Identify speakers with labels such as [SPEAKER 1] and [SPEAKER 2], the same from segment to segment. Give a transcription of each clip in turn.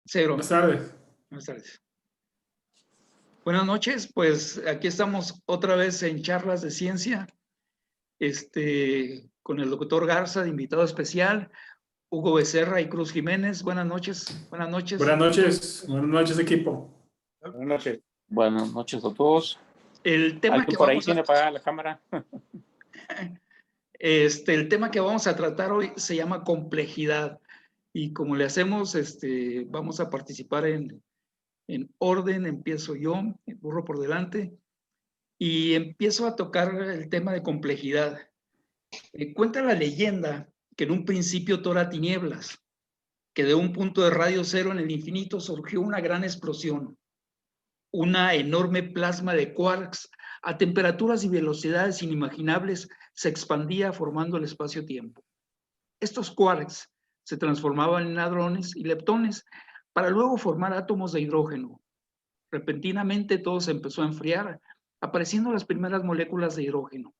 [SPEAKER 1] Cero.
[SPEAKER 2] Buenas tardes.
[SPEAKER 1] Buenas tardes. Buenas noches, pues aquí estamos otra vez en Charlas de Ciencia, con el doctor Garza de invitado especial, Hugo Becerra y Cruz Jiménez. Buenas noches. Buenas noches.
[SPEAKER 2] Buenas noches, equipo.
[SPEAKER 3] Buenas noches. Buenas noches a todos.
[SPEAKER 1] El tema que
[SPEAKER 3] por ahí tiene apagada la cámara.
[SPEAKER 1] El tema que vamos a tratar hoy se llama complejidad. Y como le hacemos, vamos a participar en orden. Empiezo yo, burro por delante, y empiezo a tocar el tema de complejidad. Cuenta la leyenda que en un principio todo era tinieblas, que de un punto de radio cero en el infinito surgió una gran explosión, una enorme plasma de quarks a temperaturas y velocidades inimaginables se expandía formando el espacio-tiempo. Estos quarks se transformaban en hadrones y leptones para luego formar átomos de hidrógeno. Repentinamente todo se empezó a enfriar, apareciendo las primeras moléculas de hidrógeno.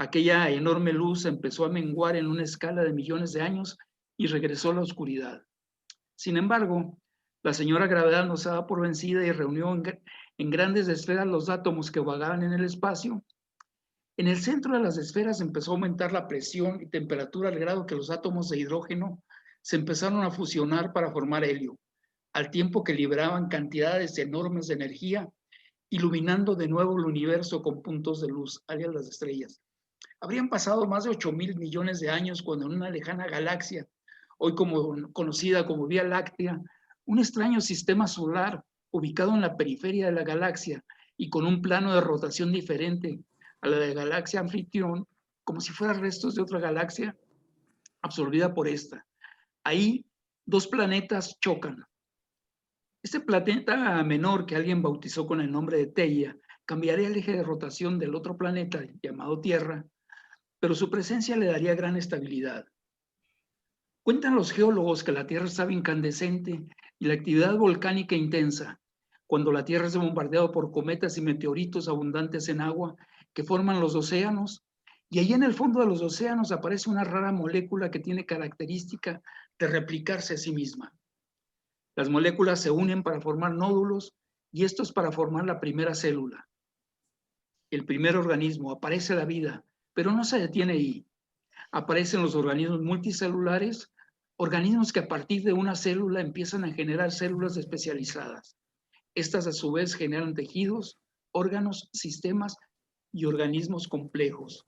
[SPEAKER 1] Aquella enorme luz empezó a menguar en una escala de millones de años y regresó a la oscuridad. Sin embargo, la señora gravedad no se daba por vencida y reunió en grandes esferas los átomos que vagaban en el espacio. En el centro de las esferas empezó a aumentar la presión y temperatura al grado que los átomos de hidrógeno se empezaron a fusionar para formar helio, al tiempo que liberaban cantidades enormes de energía, iluminando de nuevo el universo con puntos de luz, alias las estrellas. Habrían pasado más de 8,000 millones de años cuando en una lejana galaxia, hoy conocida como Vía Láctea, un extraño sistema solar ubicado en la periferia de la galaxia y con un plano de rotación diferente a la de la galaxia anfitrión, como si fueran restos de otra galaxia absorbida por esta. Ahí, dos planetas chocan. Este planeta menor, que alguien bautizó con el nombre de Theia, cambiaría el eje de rotación del otro planeta llamado Tierra, pero su presencia le daría gran estabilidad. Cuentan los geólogos que la Tierra estaba incandescente y la actividad volcánica intensa, cuando la Tierra es bombardeada por cometas y meteoritos abundantes en agua que forman los océanos, y allí en el fondo de los océanos aparece una rara molécula que tiene característica de replicarse a sí misma. Las moléculas se unen para formar nódulos y estos para formar la primera célula. El primer organismo, aparece la vida, pero no se detiene ahí. Aparecen los organismos multicelulares, organismos que a partir de una célula empiezan a generar células especializadas. Estas a su vez generan tejidos, órganos, sistemas y organismos complejos.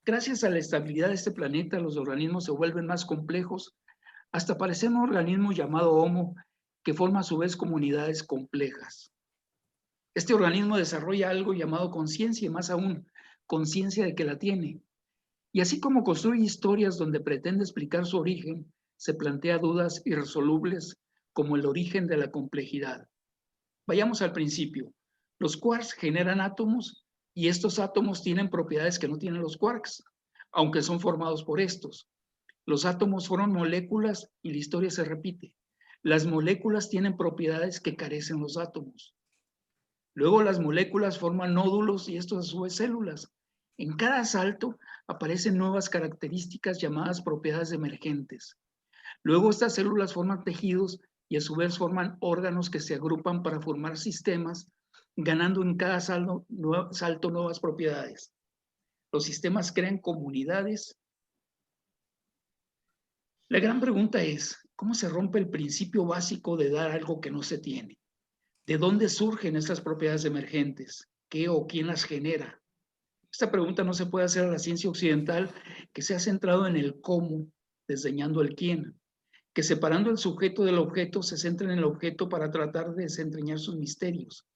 [SPEAKER 1] Gracias a la estabilidad de este planeta, los organismos se vuelven más complejos hasta aparecer un organismo llamado Homo que forma a su vez comunidades complejas. Este organismo desarrolla algo llamado conciencia y más aún, conciencia de que la tiene. Y así como construye historias donde pretende explicar su origen, se plantea dudas irresolubles como el origen de la complejidad. Vayamos al principio. Los quarks generan átomos y estos átomos tienen propiedades que no tienen los quarks, aunque son formados por estos. Los átomos forman moléculas y la historia se repite. Las moléculas tienen propiedades que carecen los átomos. Luego las moléculas forman nódulos y estos a su vez células. En cada salto aparecen nuevas características llamadas propiedades emergentes. Luego estas células forman tejidos y a su vez forman órganos que se agrupan para formar sistemas, ganando en cada salto nuevas propiedades. Los sistemas crean comunidades. La gran pregunta es, ¿cómo se rompe el principio básico de dar algo que no se tiene? ¿De dónde surgen estas propiedades emergentes? ¿Qué o quién las genera? Esta pregunta no se puede hacer a la ciencia occidental, que se ha centrado en el cómo, desdeñando el quién, que separando el sujeto del objeto se centra en el objeto para tratar de desentrañar sus misterios,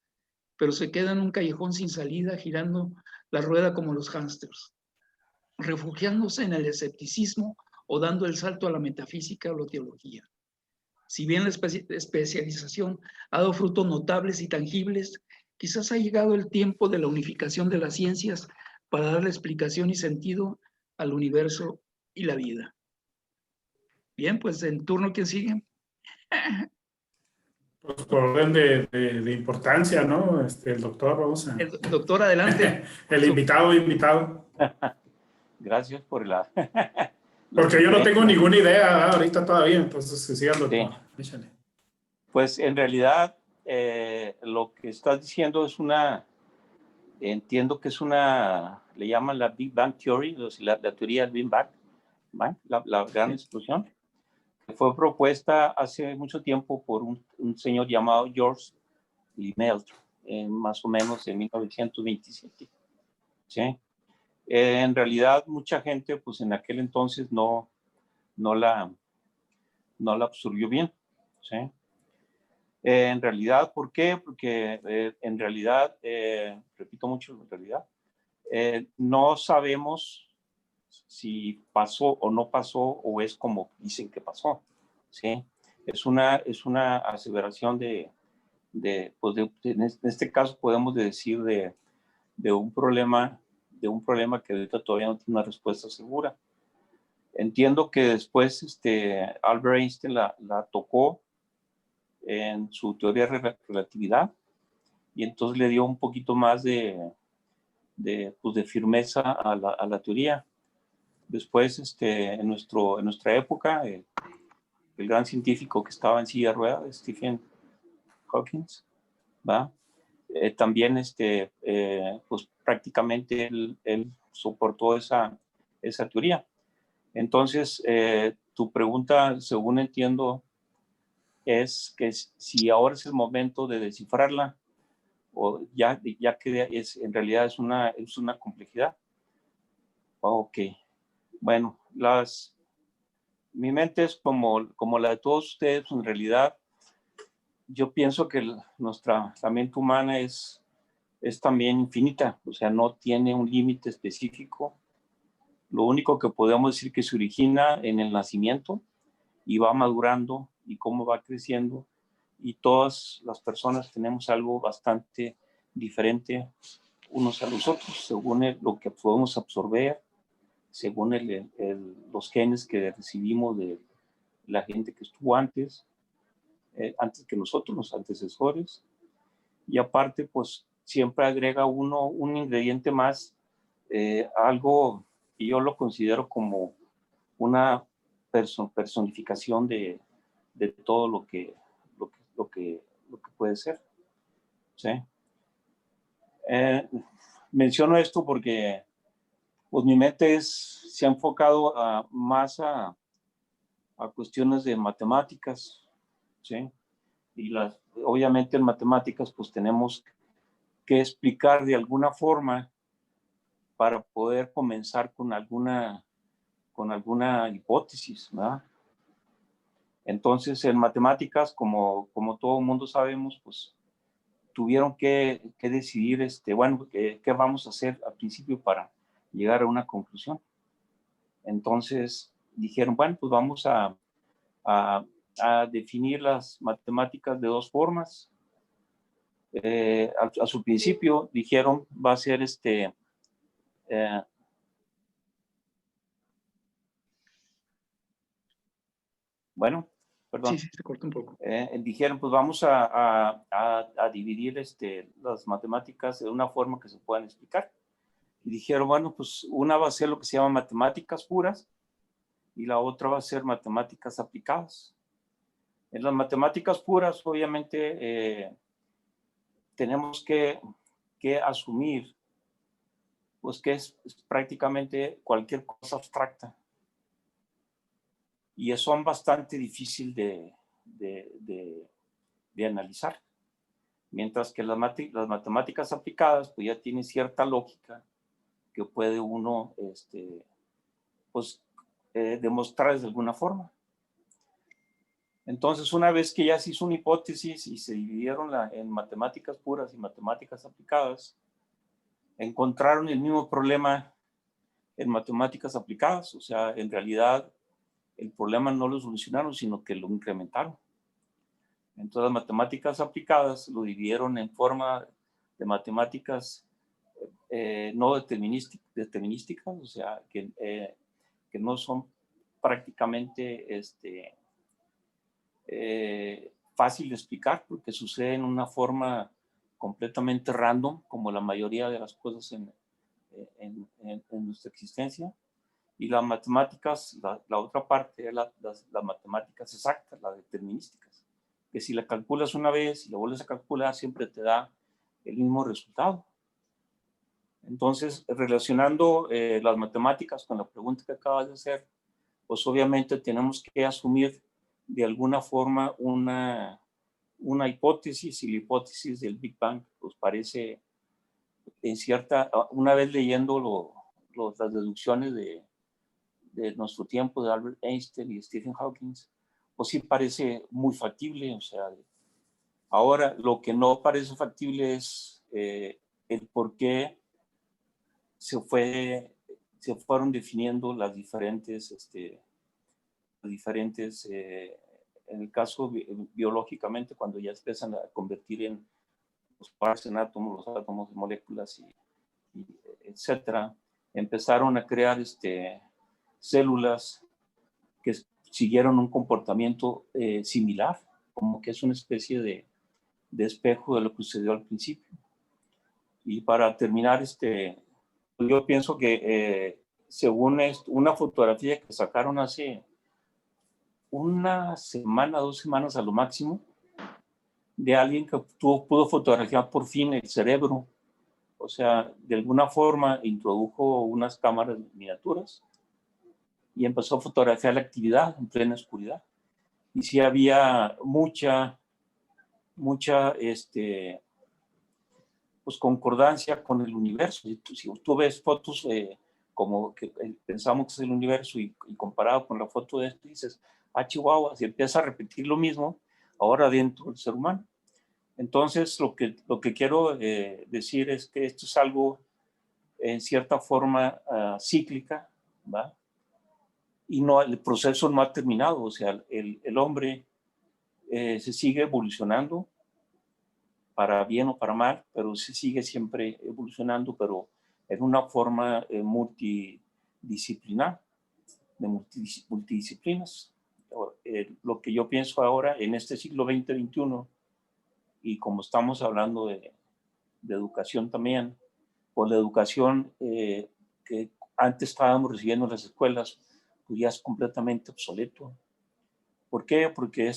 [SPEAKER 1] pero se queda en un callejón sin salida girando la rueda como los hámsters, refugiándose en el escepticismo o dando el salto a la metafísica o la teología. Si bien la especialización ha dado frutos notables y tangibles, quizás ha llegado el tiempo de la unificación de las ciencias para darle explicación y sentido al universo y la vida. Bien, pues en turno, ¿quién sigue?
[SPEAKER 2] Pues por orden de importancia, ¿no? El doctor, vamos a...
[SPEAKER 1] El doctor, adelante.
[SPEAKER 2] El invitado.
[SPEAKER 3] Gracias por la...
[SPEAKER 2] Porque yo no tengo ninguna idea ahorita todavía, entonces que siga el doctor.
[SPEAKER 3] Sí.
[SPEAKER 2] Échale.
[SPEAKER 3] Pues en realidad lo que estás diciendo es entiendo que es le llaman la Big Bang Theory, la teoría del Big Bang, la gran explosión, que fue propuesta hace mucho tiempo por un señor llamado George Lemaitre, más o menos en 1927. ¿Sí? En realidad mucha gente pues en aquel entonces no la absorbió bien. ¿Sí? En realidad, ¿por qué? Porque en realidad, repito mucho, en realidad, no sabemos si pasó o no pasó o es como dicen que pasó. ¿Sí? Es una aseveración pues en este caso podemos decir de un problema que ahorita todavía no tiene una respuesta segura. Entiendo que después Albert Einstein la tocó en su teoría de relatividad y entonces le dio un poquito más de firmeza a la teoría. Después, en nuestra época, el gran científico que estaba en silla de ruedas, Stephen Hawking, ¿va? También pues prácticamente él soportó esa teoría. Entonces, tu pregunta, según entiendo, es que si ahora es el momento de descifrarla o ya que en realidad es una complejidad. Ok, bueno, mi mente es como la de todos ustedes. En realidad, yo pienso que la mente humana es también infinita, o sea, no tiene un límite específico. Lo único que podemos decir que se origina en el nacimiento y va madurando y cómo va creciendo. Y todas las personas tenemos algo bastante diferente unos a los otros, según lo que podemos absorber, según los genes que recibimos de la gente que estuvo antes que nosotros, los antecesores. Y aparte, pues siempre agrega uno un ingrediente más, algo que yo lo considero como una personificación de todo lo que puede ser. ¿Sí? Menciono esto porque pues, mi mente se ha enfocado más a cuestiones de matemáticas. ¿Sí? Y obviamente en matemáticas pues tenemos que explicar de alguna forma para poder comenzar con alguna hipótesis, ¿verdad? Entonces, en matemáticas, como todo el mundo sabemos, pues tuvieron que decidir, bueno, ¿qué vamos a hacer al principio para llegar a una conclusión? Entonces, dijeron, bueno, pues vamos a definir las matemáticas de dos formas. A su principio dijeron, va a ser bueno, perdón.
[SPEAKER 1] Sí, se corta un poco.
[SPEAKER 3] Dijeron, pues vamos a dividir las matemáticas de una forma que se puedan explicar. Y dijeron, bueno, pues una va a ser lo que se llama matemáticas puras y la otra va a ser matemáticas aplicadas. En las matemáticas puras, obviamente, tenemos que asumir pues que es prácticamente cualquier cosa abstracta. Y son bastante difícil de analizar. Mientras que las matemáticas aplicadas pues ya tienen cierta lógica que puede uno pues, demostrar de alguna forma. Entonces, una vez que ya se hizo una hipótesis y se dividieron en matemáticas puras y matemáticas aplicadas, encontraron el mismo problema en matemáticas aplicadas. O sea, en realidad el problema no lo solucionaron, sino que lo incrementaron. Entonces, las matemáticas aplicadas lo dividieron en forma de matemáticas no determinísticas, o sea, que no son prácticamente fácil de explicar porque sucede en una forma completamente random, como la mayoría de las cosas en nuestra existencia. Y las matemáticas, la otra parte es las matemáticas exactas, las determinísticas, que si la calculas una vez y la vuelves a calcular, siempre te da el mismo resultado. Entonces, relacionando las matemáticas con la pregunta que acabas de hacer, pues obviamente tenemos que asumir de alguna forma una hipótesis, y la hipótesis del Big Bang pues parece en cierta, una vez leyendo las deducciones de nuestro tiempo de Albert Einstein y Stephen Hawking, pues sí parece muy factible. O sea, ahora lo que no parece factible es el por qué se fueron definiendo las diferentes, en el caso biológicamente, cuando ya empiezan a convertir en los pares en átomos, los átomos de moléculas y etcétera, empezaron a crear células que siguieron un comportamiento similar, como que es una especie de espejo de lo que sucedió al principio. Y para terminar, yo pienso que según una fotografía que sacaron hace una semana, 2 semanas a lo máximo, de alguien que pudo fotografiar por fin el cerebro. O sea, de alguna forma introdujo unas cámaras miniaturas y empezó a fotografiar la actividad en plena oscuridad. Y sí había mucha pues concordancia con el universo. Si tú ves fotos como que pensamos que es el universo y comparado con la foto de esto, dices, chihuahua, si empieza a repetir lo mismo ahora dentro del ser humano. Entonces, lo que quiero decir es que esto es algo en cierta forma cíclica, ¿va? Y no, el proceso no ha terminado. O sea, el hombre se sigue evolucionando, para bien o para mal, pero se sigue siempre evolucionando, pero en una forma multidisciplinar, de multidisciplinas. Lo que yo pienso ahora en este siglo XX-XXI, y como estamos hablando de educación también, pues la educación que antes estábamos recibiendo en las escuelas, pues ya es completamente obsoleto. ¿Por qué? Porque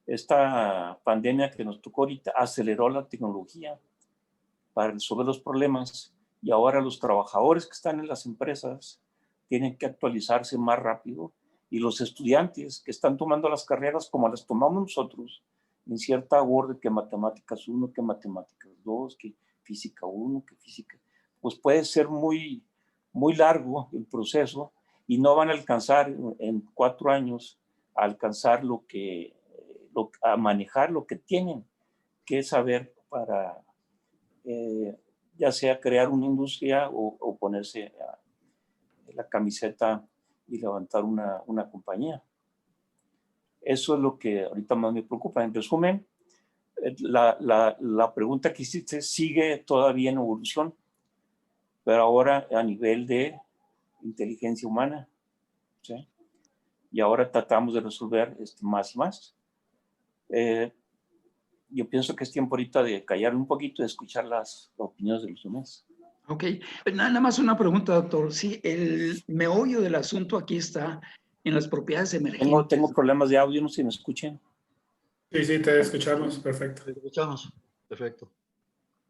[SPEAKER 3] esta pandemia que nos tocó ahorita aceleró la tecnología para resolver los problemas, y ahora los trabajadores que están en las empresas tienen que actualizarse más rápido, y los estudiantes que están tomando las carreras como las tomamos nosotros, en cierta orden, que matemáticas 1, que matemáticas 2, que física 1, que física, pues puede ser muy, muy largo el proceso y no van a alcanzar en 4 años a alcanzar a manejar lo que tienen que saber para ya sea crear una industria o ponerse la camiseta y levantar una compañía. Eso es lo que ahorita más me preocupa. En resumen, la pregunta que hiciste sigue todavía en evolución, pero ahora a nivel de inteligencia humana, ¿sí? Y ahora tratamos de resolver más y más. Yo pienso que es tiempo ahorita de callar un poquito y de escuchar las opiniones de los demás.
[SPEAKER 1] Ok, nada más una pregunta, doctor. Sí, el meollo del asunto aquí está en las propiedades emergentes.
[SPEAKER 3] Tengo problemas de audio, no sé si me escuchen.
[SPEAKER 2] Sí, te escuchamos, perfecto.
[SPEAKER 4] Te escuchamos, perfecto.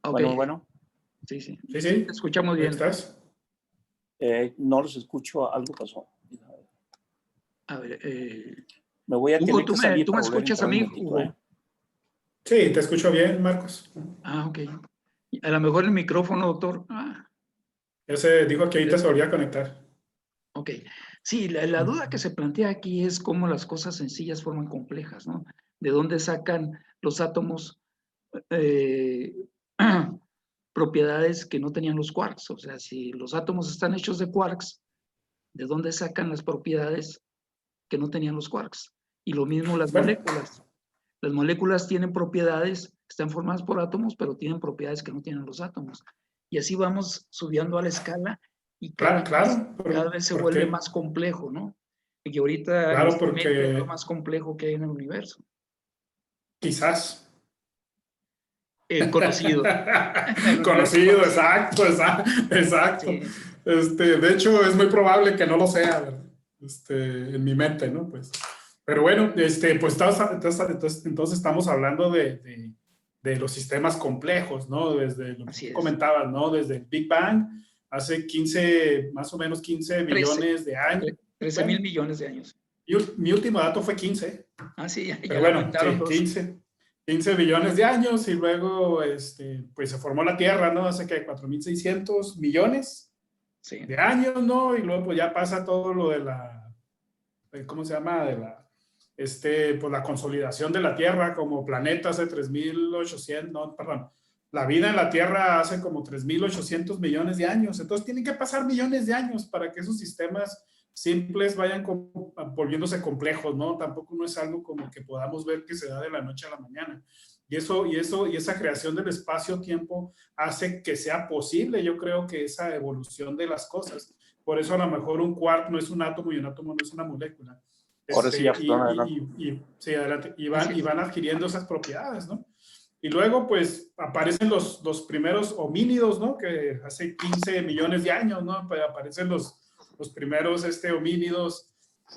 [SPEAKER 1] Okay.
[SPEAKER 3] Bueno.
[SPEAKER 1] Sí.
[SPEAKER 2] Sí.
[SPEAKER 1] Te escuchamos bien.
[SPEAKER 2] ¿Estás?
[SPEAKER 3] No los escucho, algo pasó.
[SPEAKER 1] A ver,
[SPEAKER 3] me voy a
[SPEAKER 1] Hugo,
[SPEAKER 3] tener que salir.
[SPEAKER 1] ¿tú me escuchas a mí, Hugo?
[SPEAKER 2] Sí, te escucho bien, Marcos.
[SPEAKER 1] Ok. A lo mejor el micrófono, doctor.
[SPEAKER 2] Ya se dijo que ahorita se volvía a conectar.
[SPEAKER 1] Ok. Sí, la duda que se plantea aquí es cómo las cosas sencillas forman complejas, ¿no? ¿De dónde sacan los átomos propiedades que no tenían los quarks? O sea, si los átomos están hechos de quarks, ¿de dónde sacan las propiedades que no tenían los quarks? Y lo mismo las moléculas. Las moléculas tienen propiedades, están formadas por átomos, pero tienen propiedades que no tienen los átomos. Y así vamos subiendo a la escala y cada vez se vuelve más complejo, ¿no? Y ahorita
[SPEAKER 2] claro, porque
[SPEAKER 1] es lo más complejo que hay en el universo.
[SPEAKER 2] Quizás.
[SPEAKER 1] Conocido.
[SPEAKER 2] Conocido, exacto. Sí. De hecho, es muy probable que no lo sea, en mi mente, ¿no? Pues, Pero bueno, pues entonces estamos hablando de los sistemas complejos, ¿no? Desde lo que
[SPEAKER 1] Así
[SPEAKER 2] tú
[SPEAKER 1] es.
[SPEAKER 2] comentabas, ¿no? Desde el Big Bang, hace 15, más o menos 15 millones de años.
[SPEAKER 1] 13 mil millones de años.
[SPEAKER 2] Mi último dato fue 15.
[SPEAKER 1] Ah, sí, ya
[SPEAKER 2] Pero
[SPEAKER 1] le
[SPEAKER 2] bueno,
[SPEAKER 1] aumentaron
[SPEAKER 2] sí,
[SPEAKER 1] dos.
[SPEAKER 2] 15 billones de años y luego pues se formó la Tierra, ¿no? Hace que 4.600 millones
[SPEAKER 1] Sí.
[SPEAKER 2] de años, ¿no? Y luego pues ya pasa todo lo de la, ¿cómo se llama? De la, pues la consolidación de la Tierra como planeta hace 3.800, no, perdón, la vida en la Tierra hace como 3.800 millones de años. Entonces tienen que pasar millones de años para que esos sistemas simples vayan volviéndose complejos, ¿no? Tampoco no es algo como que podamos ver que se da de la noche a la mañana. Y esa creación del espacio-tiempo hace que sea posible, yo creo, que esa evolución de las cosas. Por eso a lo mejor un quark no es un átomo y un átomo no es una molécula.
[SPEAKER 3] Ahora sí, ya,
[SPEAKER 2] Sí, adelante. Y van adquiriendo esas propiedades, ¿no? Y luego, pues, aparecen los primeros homínidos, ¿no? Que hace 15 millones de años, ¿no? Pues, aparecen los primeros homínidos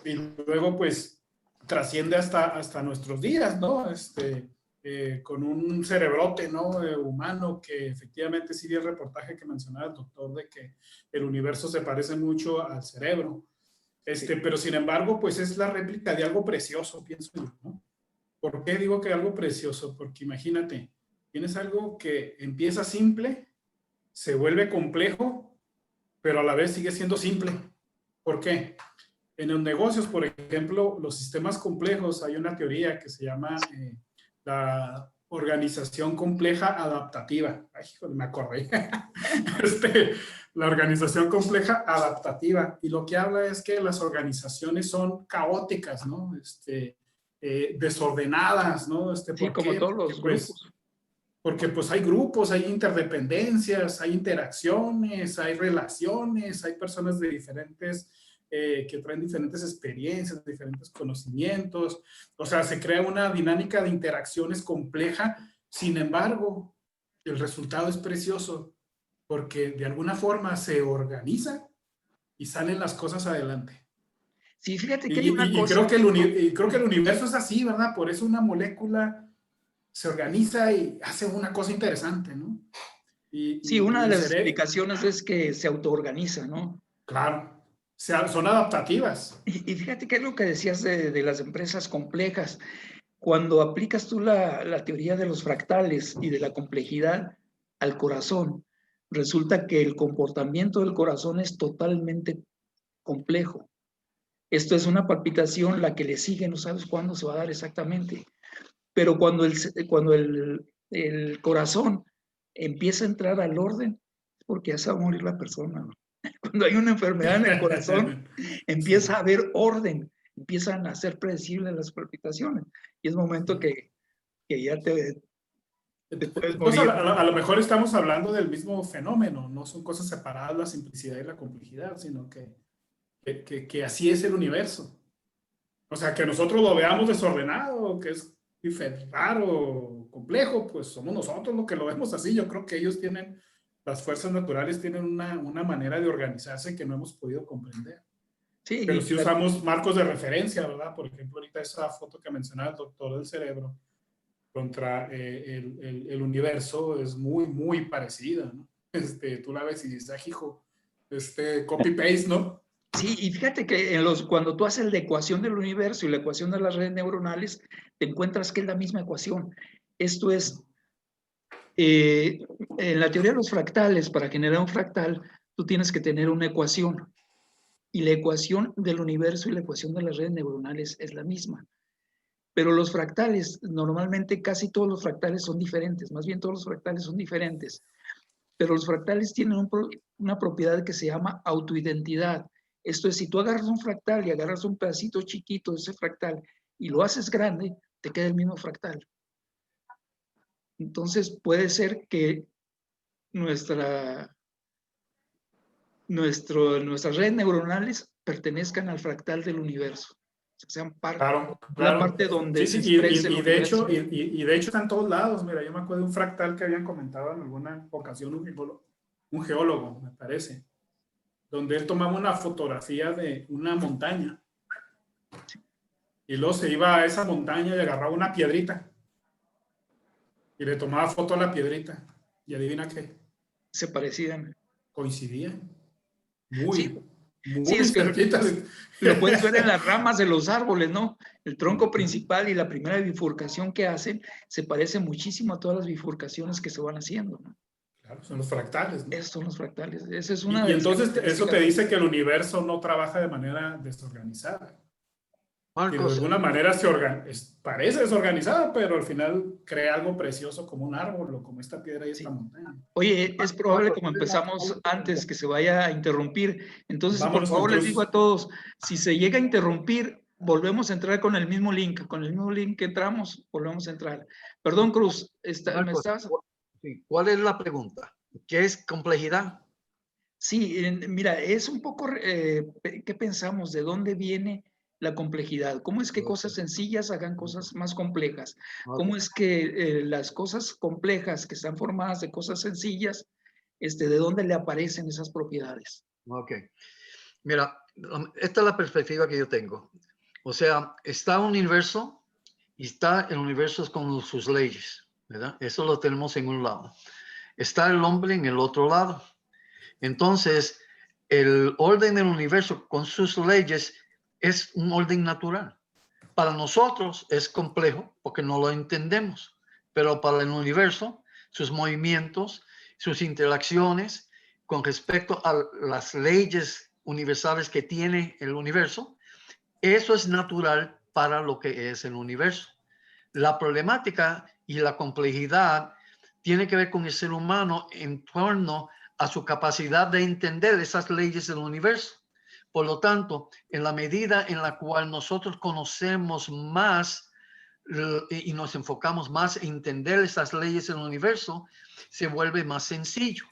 [SPEAKER 2] y luego, pues, trasciende hasta nuestros días, ¿no? Con un cerebrote, ¿no? Humano, que efectivamente sí vi el reportaje que mencionaba el doctor de que el universo se parece mucho al cerebro. Pero sin embargo, pues es la réplica de algo precioso, pienso yo, ¿no? ¿Por qué digo que algo precioso? Porque imagínate, tienes algo que empieza simple, se vuelve complejo, pero a la vez sigue siendo simple. ¿Por qué? En los negocios, por ejemplo, los sistemas complejos, hay una teoría que se llama la organización compleja adaptativa. Ay, joder, me acordé. La organización compleja adaptativa. Y lo que habla es que las organizaciones son caóticas, ¿no? Desordenadas, ¿no?
[SPEAKER 1] Sí,
[SPEAKER 2] ¿Por
[SPEAKER 1] como
[SPEAKER 2] qué?
[SPEAKER 1] todos los grupos.
[SPEAKER 2] Porque pues hay grupos, hay interdependencias, hay interacciones, hay relaciones, hay personas de diferentes, que traen diferentes experiencias, diferentes conocimientos. O sea, se crea una dinámica de interacciones compleja. Sin embargo, el resultado es precioso porque de alguna forma se organiza y salen las cosas adelante.
[SPEAKER 1] Sí, fíjate que hay una
[SPEAKER 2] Y
[SPEAKER 1] cosa.
[SPEAKER 2] creo que el universo es así, ¿verdad? Por eso una molécula se organiza y hace una cosa interesante, ¿no?
[SPEAKER 1] Sí, una de
[SPEAKER 2] el
[SPEAKER 1] las
[SPEAKER 2] cerebro,
[SPEAKER 1] explicaciones es que se autoorganiza, ¿no?
[SPEAKER 2] claro, son adaptativas.
[SPEAKER 1] Y fíjate que es lo que decías de las empresas complejas. Cuando aplicas tú la teoría de los fractales y de la complejidad al corazón, resulta que el comportamiento del corazón es totalmente complejo. Esto es una palpitación, la que le sigue, no sabes cuándo se va a dar exactamente. Pero cuando el corazón empieza a entrar al orden, es porque ya se va a morir la persona, ¿no? Cuando hay una enfermedad en el corazón, empieza
[SPEAKER 2] Sí.
[SPEAKER 1] a haber orden, empiezan a ser predecibles las palpitaciones. Y es momento que ya te puedes
[SPEAKER 2] Entonces,
[SPEAKER 1] morir.
[SPEAKER 2] a lo mejor estamos hablando del mismo fenómeno, no son cosas separadas la simplicidad y la complejidad, sino que así es el universo. O sea, que nosotros lo veamos desordenado, que es raro, complejo, pues somos nosotros los que lo vemos así. Yo creo que ellos tienen, las fuerzas naturales tienen una manera de organizarse que no hemos podido comprender.
[SPEAKER 1] Sí,
[SPEAKER 2] Pero si usamos marcos de referencia, ¿verdad? Por ejemplo, ahorita esa foto que mencionaba el doctor del cerebro contra el universo es muy, muy parecida, ¿no? Tú la ves y dices, ah, hijo, copy-paste, ¿no?
[SPEAKER 1] sí, y fíjate que cuando tú haces la ecuación del universo y la ecuación de las redes neuronales, te encuentras que es la misma ecuación. Esto es, en la teoría de los fractales, para generar un fractal, tú tienes que tener una ecuación. Y la ecuación del universo y la ecuación de las redes neuronales es la misma. Pero los fractales, normalmente casi todos los fractales son diferentes, más bien todos los fractales son diferentes. Pero los fractales tienen una propiedad que se llama autoidentidad. Esto es, si tú agarras un fractal y agarras un pedacito chiquito de ese fractal y lo haces grande, te queda el mismo fractal. Entonces puede ser que nuestras redes neuronales pertenezcan al fractal del universo. O sea, sean
[SPEAKER 2] Claro,
[SPEAKER 1] la
[SPEAKER 2] claro.
[SPEAKER 1] parte donde
[SPEAKER 2] Sí,
[SPEAKER 1] se
[SPEAKER 2] sí,
[SPEAKER 1] expresa el universo.
[SPEAKER 2] y de hecho está en todos lados. Mira, yo me acuerdo de un fractal que habían comentado en alguna ocasión un geólogo, me parece, donde él tomaba una fotografía de una montaña y luego se iba a esa montaña y agarraba una piedrita y le tomaba foto a la piedrita. Y adivina qué,
[SPEAKER 1] Se parecían.
[SPEAKER 2] coincidían.
[SPEAKER 1] Sí,
[SPEAKER 2] Muy,
[SPEAKER 1] sí,
[SPEAKER 2] muy
[SPEAKER 1] es que
[SPEAKER 2] cerquitas.
[SPEAKER 1] lo puedes ver en las ramas de los árboles, ¿no? El tronco principal y la primera bifurcación que hacen se parece muchísimo a todas las bifurcaciones que se van haciendo, ¿no?
[SPEAKER 2] Claro, son los fractales, ¿no?
[SPEAKER 1] Esos son los fractales. Esa es una
[SPEAKER 2] Y
[SPEAKER 1] de las
[SPEAKER 2] entonces eso te
[SPEAKER 1] características.
[SPEAKER 2] dice que el universo no trabaja de manera desorganizada. Que de
[SPEAKER 4] Marcos,
[SPEAKER 2] alguna manera parece desorganizada, pero al final crea algo precioso como un árbol o como esta piedra y esta
[SPEAKER 1] Sí.
[SPEAKER 2] montaña.
[SPEAKER 1] Oye, es probable,
[SPEAKER 4] Marcos,
[SPEAKER 1] como empezamos antes, que se vaya a interrumpir. Entonces, por
[SPEAKER 2] Vámonos con
[SPEAKER 1] favor, les digo
[SPEAKER 2] Cruz.
[SPEAKER 1] a todos, si se llega a interrumpir, volvemos a entrar con el mismo link. Con el mismo link que entramos, volvemos a entrar. Perdón, Cruz, ¿me
[SPEAKER 4] Marcos,
[SPEAKER 1] estabas?
[SPEAKER 4] sí, ¿cuál es la pregunta? ¿Qué es complejidad?
[SPEAKER 1] Sí, mira, es un poco, ¿qué pensamos? ¿De dónde viene la complejidad? ¿Cómo es que
[SPEAKER 4] Ok,
[SPEAKER 1] cosas sencillas hagan cosas más complejas?
[SPEAKER 4] ok,
[SPEAKER 1] ¿Cómo es que las cosas complejas que están formadas de cosas sencillas, de dónde le aparecen esas propiedades?
[SPEAKER 4] ok. Mira, esta es la perspectiva que yo tengo. O sea, está un universo y está el universo con sus leyes, ¿verdad? Eso lo tenemos en un lado. Está el hombre en el otro lado. Entonces, el orden del universo con sus leyes es un orden natural. Para nosotros es complejo porque no lo entendemos, pero para el universo, sus movimientos, sus interacciones con respecto a las leyes universales que tiene el universo, eso es natural para lo que es el universo. La problemática y la complejidad tiene que ver con el ser humano en torno a su capacidad de entender esas leyes del universo. Por lo tanto, en la medida en la cual nosotros conocemos más y nos enfocamos más en entender esas leyes del universo, se vuelve más sencillo.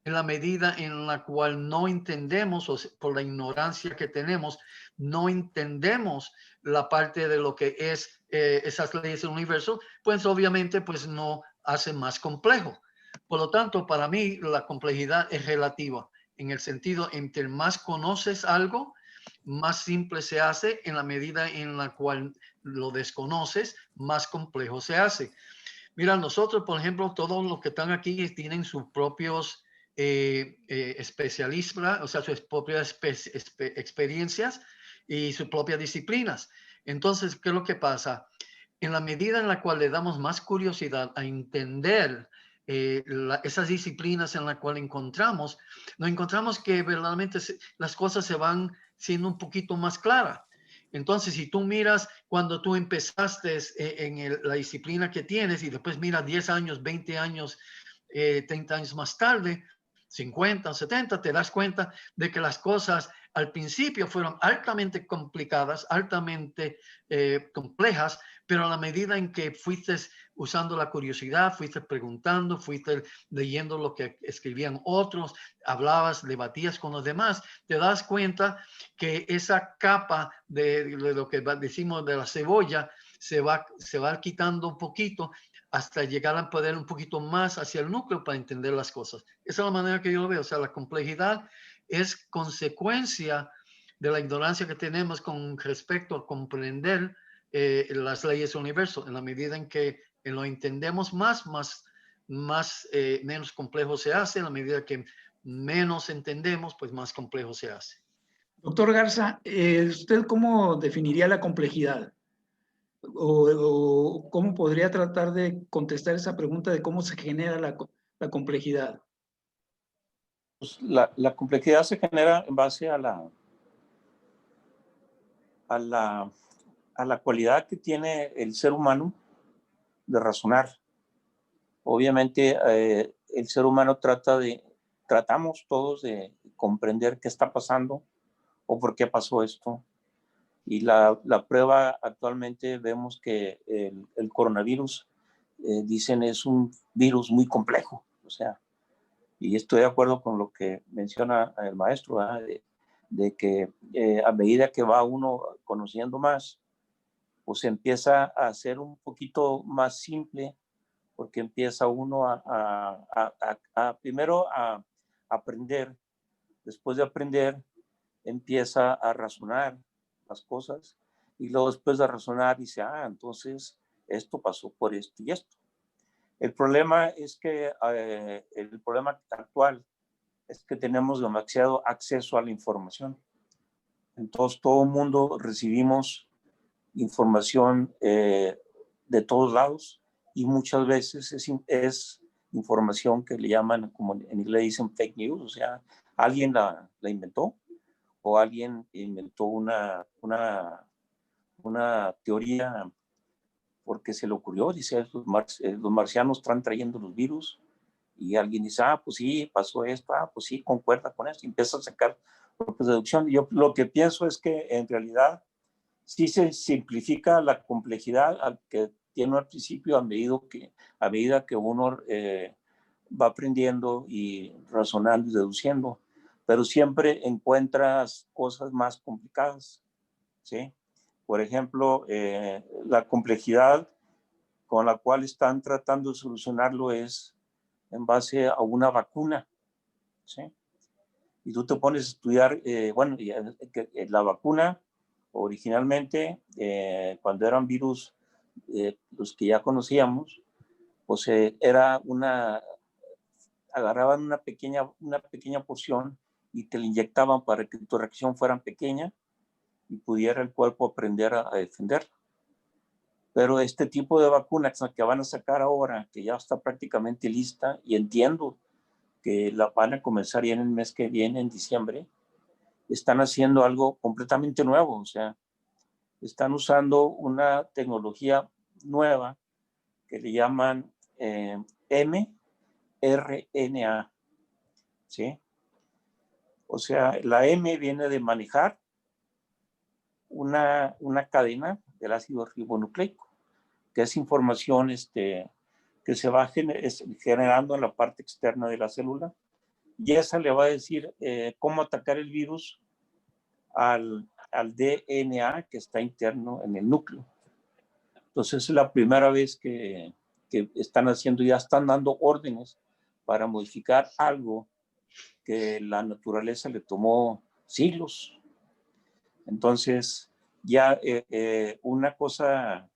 [SPEAKER 4] En la medida en la cual no entendemos, o por la ignorancia que tenemos, no entendemos la parte de lo que es esas leyes del universo, pues obviamente pues no hace más complejo. Por lo tanto, para mí la complejidad es relativa, en el sentido entre más conoces algo, más simple se hace. En la medida en la cual lo desconoces, más complejo se hace. Mira, nosotros, por ejemplo, todos los que están aquí tienen sus propios especialistas, o sea, sus propias experiencias y sus propias disciplinas. Entonces, ¿qué es lo que pasa? En la medida en la cual le damos más curiosidad a entender esas disciplinas en las cuales nos encontramos que verdaderamente las cosas se van siendo un poquito más claras. Entonces, si tú miras cuando tú empezaste en la disciplina que tienes y después miras 10 años, 20 años, 30 años más tarde, 50, 70, te das cuenta de que las cosas al principio fueron altamente complicadas, altamente complejas, pero a la medida en que fuiste usando la curiosidad, fuiste preguntando, fuiste leyendo lo que escribían otros, hablabas, debatías con los demás, te das cuenta que esa capa de lo que decimos de la cebolla se va quitando un poquito hasta llegar a poder un poquito más hacia el núcleo para entender las cosas. Esa es la manera que yo lo veo. O sea, la complejidad es consecuencia de la ignorancia que tenemos con respecto a comprender las leyes del universo. En la medida en que lo entendemos menos complejo se hace. En la medida que menos entendemos, pues más complejo se hace.
[SPEAKER 1] Doctor Garza, ¿usted cómo definiría la complejidad? O cómo podría tratar de contestar esa pregunta de cómo se genera la complejidad?
[SPEAKER 3] Pues la complejidad se genera en base a la cualidad que tiene el ser humano de razonar. Obviamente, el ser humano tratamos todos de comprender qué está pasando o por qué pasó esto. Y la prueba actualmente vemos que el coronavirus, dicen, es un virus muy complejo. O sea, y estoy de acuerdo con lo que menciona el maestro, de que a medida que va uno conociendo más, pues empieza a ser un poquito más simple, porque empieza uno primero a aprender. Después de aprender, empieza a razonar las cosas y luego después de razonar dice, entonces esto pasó por esto y esto. El problema es que el problema actual es que tenemos demasiado acceso a la información. Entonces todo el mundo recibimos información de todos lados y muchas veces es información que le llaman, como en inglés dicen fake news, o sea, alguien la inventó o alguien inventó una teoría porque se le ocurrió, dice, los marcianos están trayendo los virus y alguien dice, pues sí, pasó esto, pues sí, concuerda con esto, y empieza a sacar propias deducciones. Yo lo que pienso es que en realidad sí se simplifica la complejidad que tiene al principio a medida que uno va aprendiendo y razonando y deduciendo, pero siempre encuentras cosas más complicadas, ¿sí? Por ejemplo, la complejidad con la cual están tratando de solucionarlo es en base a una vacuna, ¿sí? Y tú te pones a estudiar, la vacuna originalmente, cuando eran virus, los que ya conocíamos, pues agarraban una pequeña porción y te la inyectaban para que tu reacción fuera pequeña y pudiera el cuerpo aprender a defender. Pero este tipo de vacunas que van a sacar ahora, que ya está prácticamente lista, y entiendo que la van a comenzar ya en el mes que viene, en diciembre, están haciendo algo completamente nuevo, o sea, están usando una tecnología nueva que le llaman mRNA, ¿sí? O sea, la M viene de manejar una cadena del ácido ribonucleico, que es información que se va generando en la parte externa de la célula, y esa le va a decir cómo atacar el virus al DNA que está interno en el núcleo. Entonces es la primera vez que están haciendo, ya están dando órdenes para modificar algo que la naturaleza le tomó siglos. Entonces, ya una cosa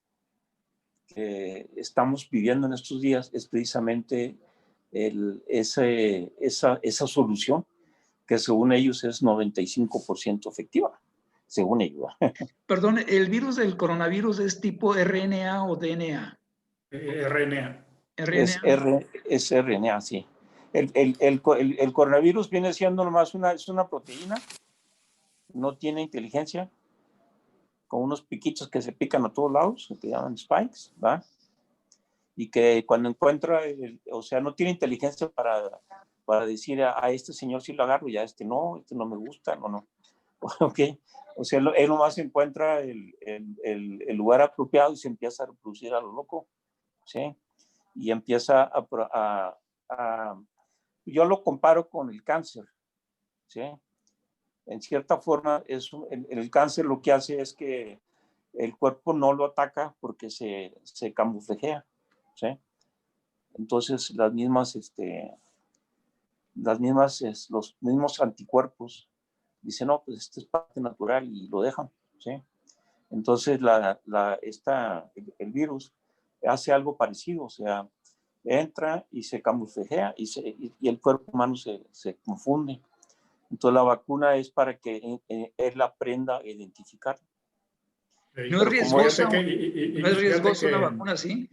[SPEAKER 3] que estamos viviendo en estos días es precisamente esa solución que según ellos es 95% efectiva, según ellos.
[SPEAKER 1] Perdón, ¿el virus del coronavirus es tipo RNA o DNA?
[SPEAKER 2] RNA.
[SPEAKER 3] Es RNA, sí. El coronavirus viene siendo nomás es una proteína, no tiene inteligencia, con unos piquitos que se pican a todos lados, que llaman spikes, ¿va? Y que cuando encuentra, o sea, no tiene inteligencia para decir a este señor sí lo agarro y a este no me gusta, no. Ok, o sea, él nomás encuentra el lugar apropiado y se empieza a reproducir a lo loco, ¿sí? Y empieza yo lo comparo con el cáncer, ¿sí? En cierta forma, el cáncer lo que hace es que el cuerpo no lo ataca porque se camuflajea, ¿sí? Entonces, los mismos anticuerpos dicen, no, pues esto es parte natural y lo dejan, ¿sí? Entonces, el virus hace algo parecido, o sea, entra y se camuflajea y el cuerpo humano se confunde. Entonces, la vacuna es para que él aprenda a identificar.
[SPEAKER 1] ¿No es riesgosa, ¿no es riesgosa una vacuna así?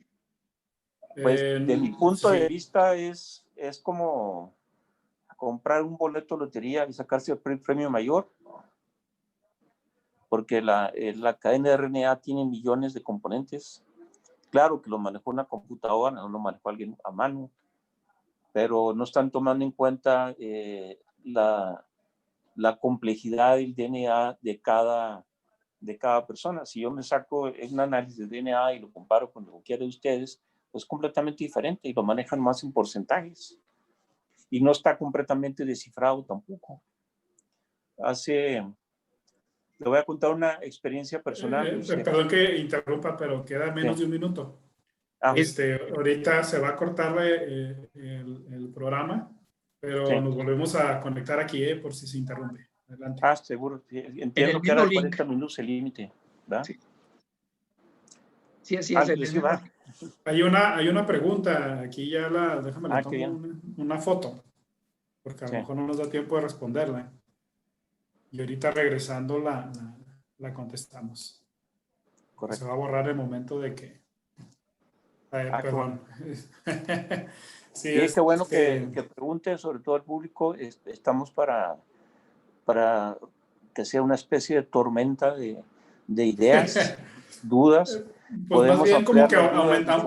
[SPEAKER 3] Pues, de mi punto de vista, es como comprar un boleto de lotería y sacarse el premio mayor, porque la cadena de RNA tiene millones de componentes. Claro que lo manejó una computadora, no lo manejó alguien a mano, pero no están tomando en cuenta la complejidad del DNA de cada persona. Si yo me saco un análisis de DNA y lo comparo con cualquiera de ustedes, pues completamente diferente y lo manejan más en porcentajes. Y no está completamente descifrado tampoco. Le voy a contar una experiencia personal.
[SPEAKER 2] Perdón que interrumpa, pero queda menos de un minuto. Ahorita se va a cortar el programa, pero nos volvemos a conectar aquí por si se interrumpe. Adelante.
[SPEAKER 3] Seguro. Entiendo que era 40 minutos el límite, ¿verdad?
[SPEAKER 1] Sí. Sí, así es.
[SPEAKER 3] Sí, va.
[SPEAKER 2] Hay una pregunta, aquí ya déjame le
[SPEAKER 3] qué
[SPEAKER 2] tomo
[SPEAKER 3] bien.
[SPEAKER 2] una foto, porque a
[SPEAKER 3] Sí.
[SPEAKER 2] lo mejor no nos da tiempo de responderla. Y ahorita regresando la contestamos. Se
[SPEAKER 3] Correcto.
[SPEAKER 2] va a borrar el momento de que...
[SPEAKER 3] Qué
[SPEAKER 2] perdón. Sí,
[SPEAKER 3] Sí, qué bueno que pregunte, sobre todo al público. Estamos para que sea una especie de tormenta de ideas, dudas.
[SPEAKER 2] pues más
[SPEAKER 3] Podemos
[SPEAKER 2] bien como
[SPEAKER 3] ampliar
[SPEAKER 2] que
[SPEAKER 3] las dudas mucho más.